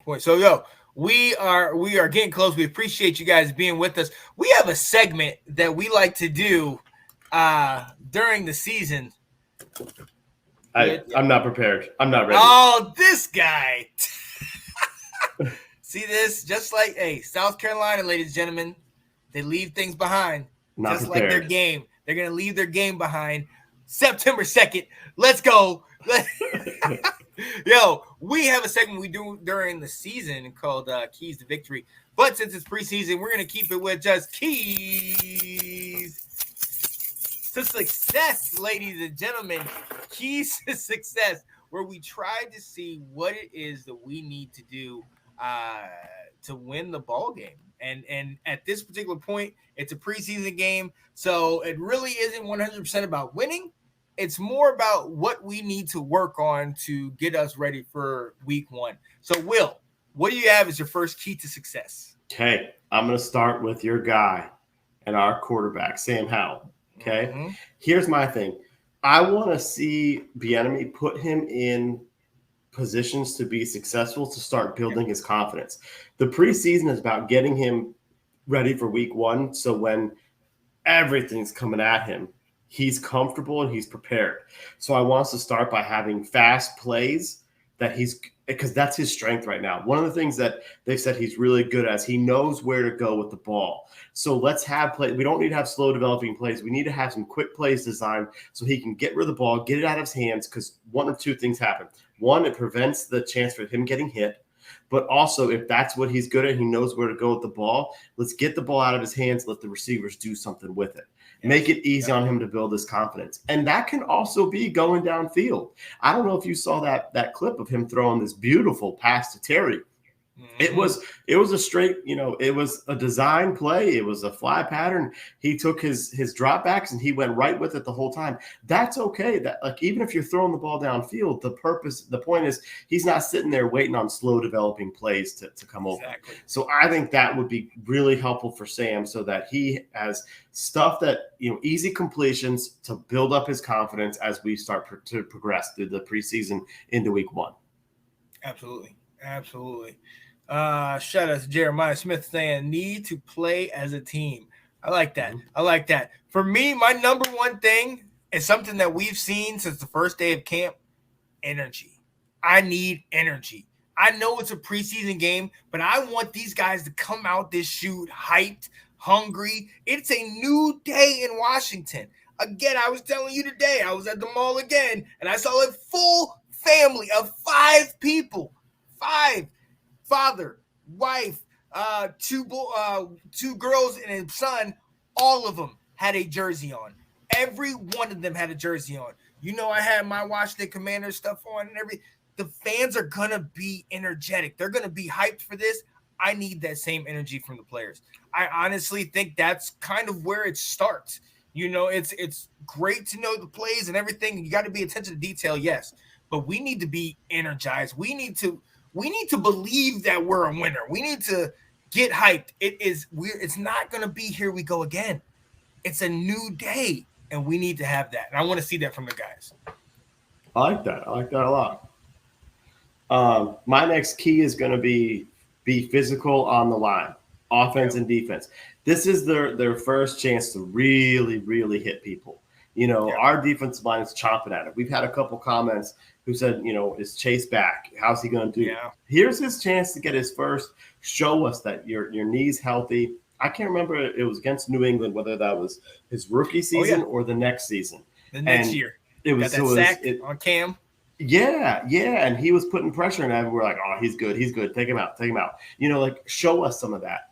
point. So we are getting close. We appreciate you guys being with us. We have a segment that we like to do during the season. I'm not prepared. I'm not ready. Oh, this guy. See this? Just like South Carolina, ladies and gentlemen, they leave things behind. Not just prepared. like their game. They're gonna leave their game behind. September 2nd. Let's go. Yo, we have a segment we do during the season called Keys to Victory. But since it's preseason, we're going to keep it with just keys to success, ladies and gentlemen. Keys to success, where we try to see what it is that we need to do to win the ball game. And at this particular point, it's a preseason game, so it really isn't 100% about winning. It's more about what we need to work on to get us ready for week 1. So, Will, what do you have as your first key to success? Okay, I'm going to start with your guy and our quarterback, Sam Howell. Okay, Here's my thing. I want to see Bieniemy put him in positions to be successful, to start building his confidence. The preseason is about getting him ready for week 1, so when everything's coming at him, he's comfortable and he's prepared. So I want us to start by having fast plays because that's his strength right now. One of the things that they've said he's really good at is he knows where to go with the ball. So let's have play. We don't need to have slow developing plays. We need to have some quick plays designed so he can get rid of the ball, get it out of his hands, because one of two things happen. One, it prevents the chance for him getting hit. But also, if that's what he's good at, he knows where to go with the ball. Let's get the ball out of his hands, let the receivers do something with it. Make it easy on him to build his confidence. And that can also be going downfield. I don't know if you saw that clip of him throwing this beautiful pass to Terry. It was a straight, it was a design play. It was a fly pattern. He took his dropbacks and he went right with it the whole time. That's okay. That, like, even if you're throwing the ball downfield, the point is he's not sitting there waiting on slow developing plays to come over. Exactly. So I think that would be really helpful for Sam, so that he has stuff that, easy completions to build up his confidence as we start to progress through the preseason into week 1. Absolutely. Shout out to Jeremiah Smith saying need to play as a team. I like that. For me, my number one thing is something that we've seen since the first day of camp: energy. I need energy. I know it's a preseason game, but I want these guys to come out this shoot hyped, hungry. It's a new day in Washington. Again, I was telling you today, I was at the mall again, and I saw a full family of 5 people. 5. Father, wife, 2 girls and a son. All of them had a jersey on. Every one of them had a jersey on. I had my Washington Commanders stuff on and everything. The fans are going to be energetic. They're going to be hyped for this. I need that same energy from the players. I honestly think that's kind of where it starts. It's great to know the plays and everything. You got to be attention to detail, yes. But we need to be energized. We need to believe that we're a winner. We need to get hyped. It's not going to be here we go again. It's a new day, and we need to have that. And I want to see that from the guys. I like that a lot. My next key is going to be physical on the line, offense and defense. This is their first chance to really, really hit people. Our defensive line is chomping at it. We've had a couple comments who said, is Chase back? How's he going to do? Yeah. Here's his chance to get his first. Show us that your knee's healthy. I can't remember, it was against New England, whether that was his rookie season or the next season. The next year. It was got that sack on Cam. Yeah, and he was putting pressure on that. We're like, oh, he's good. Take him out. Show us some of that.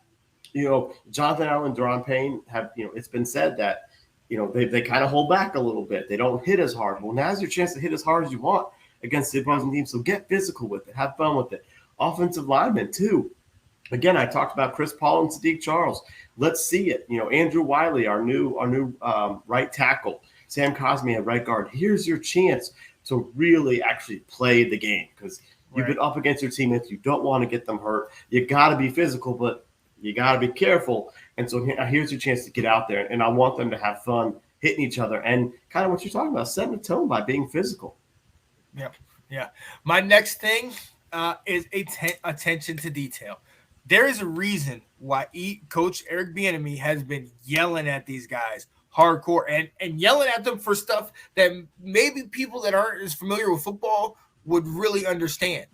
Jonathan Allen, Daron Payne have, it's been said that, they kind of hold back a little bit. They don't hit as hard. Well, now's your chance to hit as hard as you want against the opposing team. So get physical with it. Have fun with it. Offensive linemen, too. Again, I talked about Chris Paul and Sadiq Charles. Let's see it. Andrew Wiley, our new right tackle. Sam Cosmi at right guard. Here's your chance to really actually play the game, because you've been up against your teammates. You don't want to get them hurt. You got to be physical, but you got to be careful. And so here's your chance to get out there. And I want them to have fun hitting each other and kind of what you're talking about, setting the tone by being physical. Yeah. My next thing, is attention to detail. There is a reason why Coach Eric Bieniemy has been yelling at these guys hardcore and yelling at them for stuff that maybe people that aren't as familiar with football would really understand.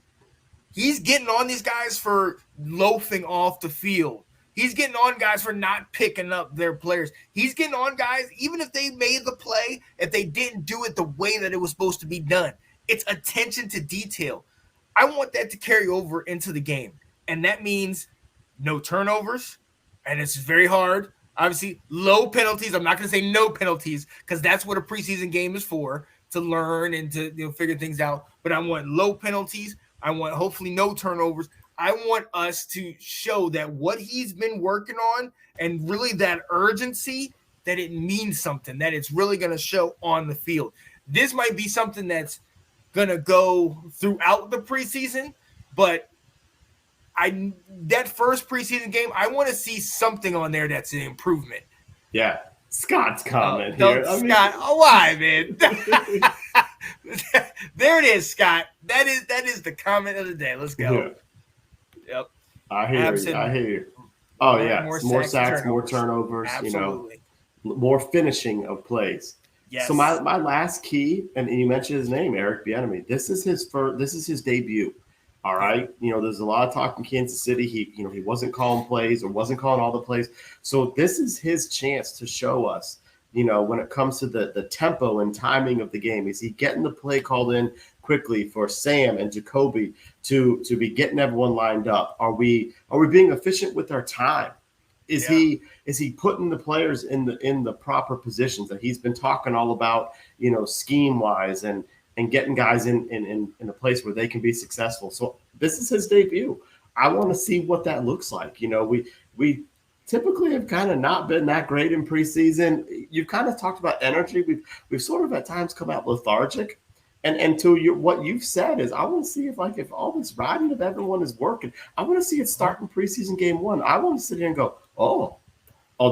He's getting on these guys for loafing off the field. He's getting on guys for not picking up their players. He's getting on guys, even if they made the play, if they didn't do it the way that it was supposed to be done. It's attention to detail. I want that to carry over into the game. And that means no turnovers. And it's very hard. Obviously, low penalties. I'm not going to say no penalties because that's what a preseason game is for, to learn and to figure things out. But I want low penalties. I want hopefully no turnovers. I want us to show that what he's been working on and really that urgency, that it means something, that it's really going to show on the field. This might be something that's going to go throughout the preseason, but that first preseason game, I want to see something on there that's an improvement. Yeah. Scott's comment here. Scott, why, man? There it is, Scott. That is the comment of the day. Let's go. Yeah. Yep. I hear you. Oh, yeah. More sacks, more turnovers. Absolutely. More finishing of plays. Yes. So my last key, and you mentioned his name, Eric Bieniemy. This is his debut. All right. There's a lot of talk in Kansas City. He wasn't calling plays or wasn't calling all the plays. So this is his chance to show us, when it comes to the tempo and timing of the game. Is he getting the play called in quickly for Sam and Jacoby to be getting everyone lined up? Are we being efficient with our time? Is he putting the players in the proper positions that he's been talking all about, scheme wise and getting guys in a place where they can be successful. So this is his debut. I want to see what that looks like. We typically have kind of not been that great in preseason. You've kind of talked about energy. We've sort of at times come out lethargic. And to what you've said is, I want to see if all this riding of everyone is working. I want to see it start in preseason game 1. I want to sit here and go, oh,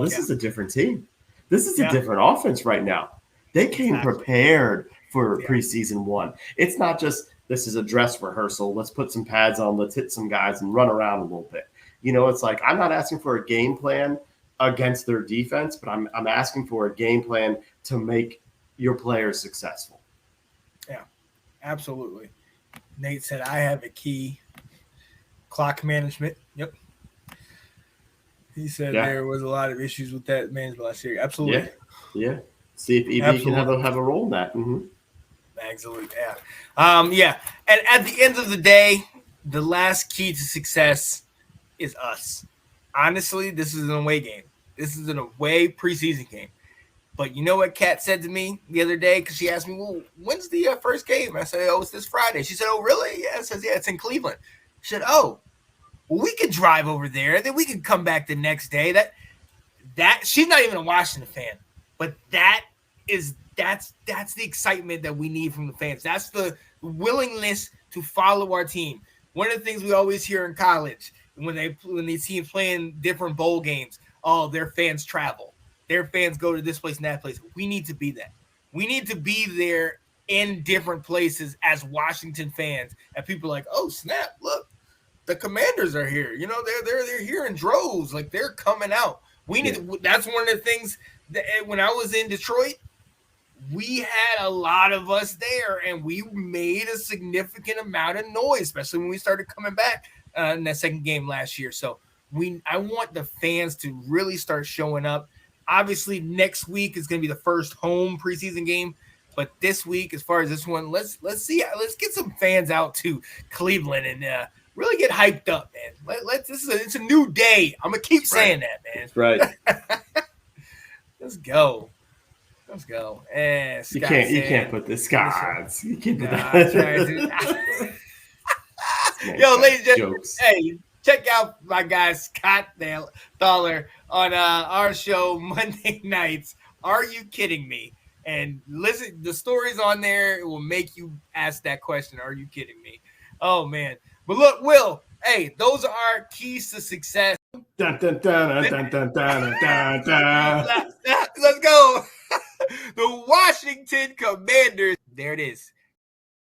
this is a different team. This is a different offense right now. They came prepared for preseason 1. It's not just, this is a dress rehearsal. Let's put some pads on. Let's hit some guys and run around a little bit. It's like, I'm not asking for a game plan against their defense, but I'm asking for a game plan to make your players successful. Yeah, absolutely. Nate said, I have a key. Clock management. Yep. He said there was a lot of issues with that management last year. Absolutely. Yeah. See if EB can have a role in that. Mm-hmm. Absolutely. Yeah. And at the end of the day, the last key to success is us. Honestly, this is an away game. This is an away preseason game. But you know what Kat said to me the other day? Because she asked me, well, when's the first game? I said, it's this Friday. She said, oh, really? Yeah. I said, yeah, it's in Cleveland. She said, oh, well, we could drive over there. Then we could come back the next day. That she's not even a Washington fan. But that's the excitement that we need from the fans. That's the willingness to follow our team. One of the things we always hear in college when these teams play in different bowl games, their fans travel. Their fans go to this place and that place. We need to be that. We need to be there in different places as Washington fans. And people are like, oh, snap, look, the Commanders are here. They're here in droves. Like, they're coming out. We need to, that's one of the things that when I was in Detroit, we had a lot of us there, and we made a significant amount of noise, especially when we started coming back in that second game last year. So I want the fans to really start showing up. Obviously, next week is going to be the first home preseason game, but this week, as far as this one, let's get some fans out to Cleveland and really get hyped up, man. It's a new day. I'm gonna keep saying that, man. Right. Let's go. You can't put the Scots. You can't put that. Yo, ladies and gentlemen, hey, check out my guy Scott Thaler on our show Monday nights. Are you kidding me? And listen, the stories on there will make you ask that question. Are you kidding me? Oh man. But look, Will, hey, those are our keys to success. Dun, dun, dun, dun, dun, dun, dun, dun. Let's go. The Washington Commanders. There it is.